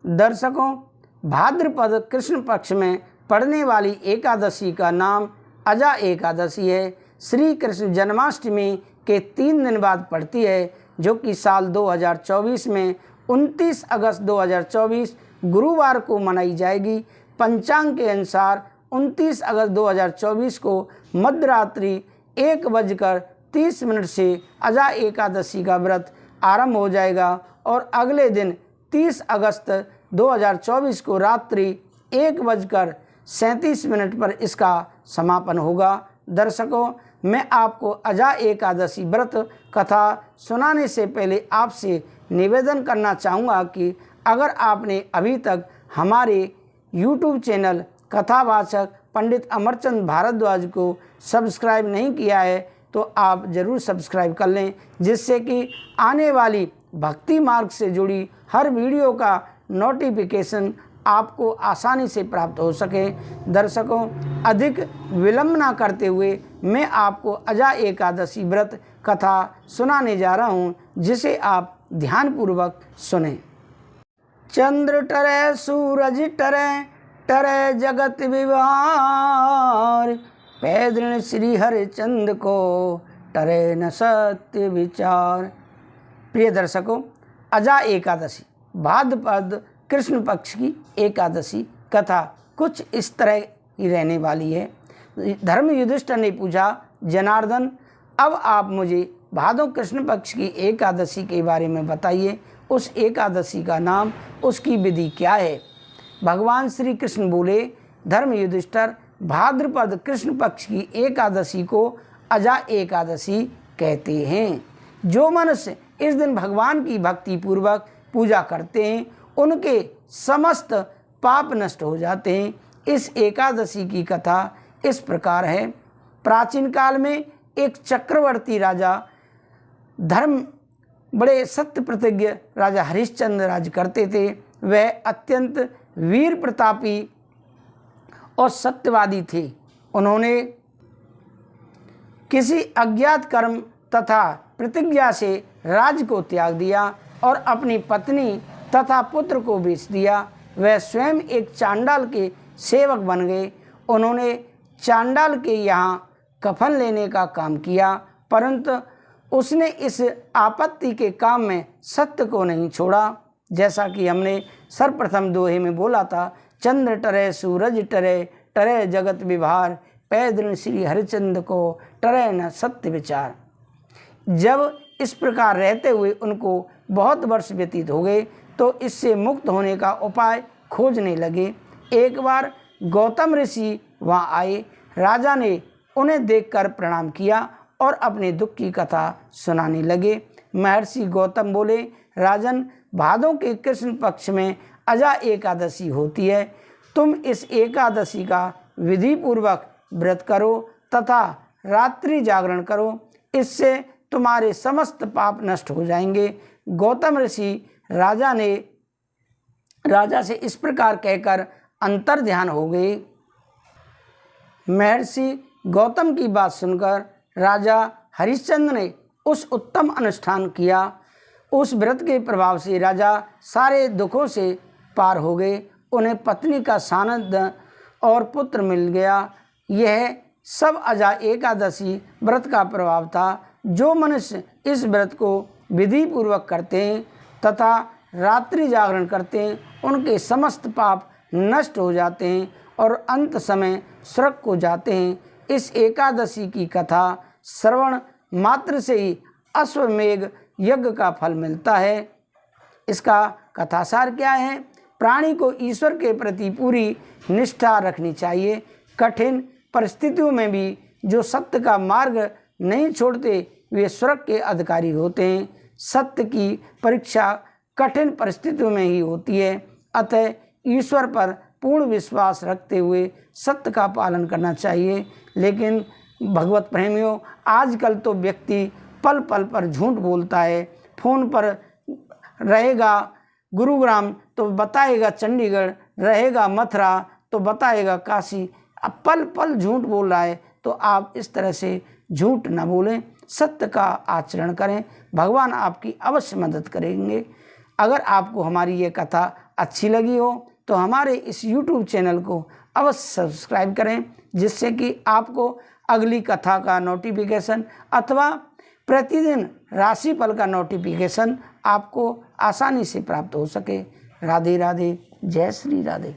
दर्शकों, भाद्रपद कृष्ण पक्ष में पड़ने वाली एकादशी का नाम अजा एकादशी है। श्री कृष्ण जन्माष्टमी के 3 दिन बाद पड़ती है, जो कि साल 2024 में 29 अगस्त 2024 गुरुवार को मनाई जाएगी। पंचांग के अनुसार 29 अगस्त 2024 को मध्यरात्रि 1:30 से अजा एकादशी का व्रत आरंभ हो जाएगा और अगले दिन 30 अगस्त 2024 को रात्रि 1:37 पर इसका समापन होगा। दर्शकों, मैं आपको अजा एकादशी व्रत कथा सुनाने से पहले आपसे निवेदन करना चाहूँगा कि अगर आपने अभी तक हमारे YouTube चैनल कथावाचक पंडित अमरचंद भारद्वाज को सब्सक्राइब नहीं किया है तो आप ज़रूर सब्सक्राइब कर लें, जिससे कि आने वाली भक्ति मार्ग से जुड़ी हर वीडियो का नोटिफिकेशन आपको आसानी से प्राप्त हो सके। दर्शकों, अधिक विलंब ना करते हुए मैं आपको अजा एकादशी व्रत कथा सुनाने जा रहा हूँ, जिसे आप ध्यानपूर्वक सुनें। चंद्र टरे सूरज टरे, टरे जगत विवार, पैदृण श्री हरिचंद को टरे न सत्य विचार। प्रिय दर्शकों, अजा एकादशी भाद्रपद कृष्ण पक्ष की एकादशी कथा कुछ इस तरह की रहने वाली है। धर्म युधिष्ठिर ने पूछा, जनार्दन, अब आप मुझे भादो कृष्ण पक्ष की एकादशी के बारे में बताइए। उस एकादशी का नाम, उसकी विधि क्या है? भगवान श्री कृष्ण बोले, धर्म युधिष्ठिर, भाद्रपद कृष्ण पक्ष की एकादशी को अजा एकादशी कहते हैं। जो मनुष्य इस दिन भगवान की भक्ति पूर्वक पूजा करते हैं, उनके समस्त पाप नष्ट हो जाते हैं। इस एकादशी की कथा इस प्रकार है। प्राचीन काल में एक चक्रवर्ती राजा, बड़े सत्य प्रतिज्ञ राजा हरिश्चंद्र राज करते थे। वह अत्यंत वीर प्रतापी और सत्यवादी थे। उन्होंने किसी अज्ञात कर्म तथा प्रतिज्ञा से राज्य को त्याग दिया और अपनी पत्नी तथा पुत्र को बेच दिया। वह स्वयं एक चांडाल के सेवक बन गए। उन्होंने चांडाल के यहाँ कफन लेने का काम किया, परंतु उसने इस आपत्ति के काम में सत्य को नहीं छोड़ा। जैसा कि हमने सर्वप्रथम दोहे में बोला था, चंद्र टरे सूरज टरे, टरे जगत विभार, पैदृण श्री हरिचंद को टरे न सत्य विचार। जब इस प्रकार रहते हुए उनको बहुत वर्ष व्यतीत हो गए तो इससे मुक्त होने का उपाय खोजने लगे। एक बार गौतम ऋषि वहाँ आए। राजा ने उन्हें देखकर प्रणाम किया और अपने दुख की कथा सुनाने लगे। महर्षि गौतम बोले, राजन, भादों के कृष्ण पक्ष में अजा एकादशी होती है। तुम इस एकादशी का विधि पूर्वक व्रत करो तथा रात्रि जागरण करो, इससे तुम्हारे समस्त पाप नष्ट हो जाएंगे। गौतम ऋषि राजा से इस प्रकार कहकर अंतर ध्यान हो गए। महर्षि गौतम की बात सुनकर राजा हरिश्चंद्र ने उस उत्तम अनुष्ठान किया। उस व्रत के प्रभाव से राजा सारे दुखों से पार हो गए। उन्हें पत्नी का सानिध्य और पुत्र मिल गया। यह सब अजा एकादशी व्रत का प्रभाव था। जो मनुष्य इस व्रत को विधि पूर्वक करते हैं तथा रात्रि जागरण करते हैं, उनके समस्त पाप नष्ट हो जाते हैं और अंत समय स्वर्ग को जाते हैं। इस एकादशी की कथा श्रवण मात्र से ही अश्वमेघ यज्ञ का फल मिलता है। इसका कथासार क्या है? प्राणी को ईश्वर के प्रति पूरी निष्ठा रखनी चाहिए। कठिन परिस्थितियों में भी जो सत्य का मार्ग नहीं छोड़ते वे स्वर्ग के अधिकारी होते हैं। सत्य की परीक्षा कठिन परिस्थितियों में ही होती है। अतः ईश्वर पर पूर्ण विश्वास रखते हुए सत्य का पालन करना चाहिए। लेकिन भगवत प्रेमियों, आजकल तो व्यक्ति पल पल पर झूठ बोलता है। फ़ोन पर रहेगा गुरुग्राम तो बताएगा चंडीगढ़, रहेगा मथुरा तो बताएगा काशी। अब पल पल झूठ बोल रहा है, तो आप इस तरह से झूठ न बोलें, सत्य का आचरण करें। भगवान आपकी अवश्य मदद करेंगे। अगर आपको हमारी ये कथा अच्छी लगी हो तो हमारे इस YouTube चैनल को अवश्य सब्सक्राइब करें, जिससे कि आपको अगली कथा का नोटिफिकेशन अथवा प्रतिदिन राशिफल का नोटिफिकेशन आपको आसानी से प्राप्त हो सके। राधे राधे, जय श्री राधे।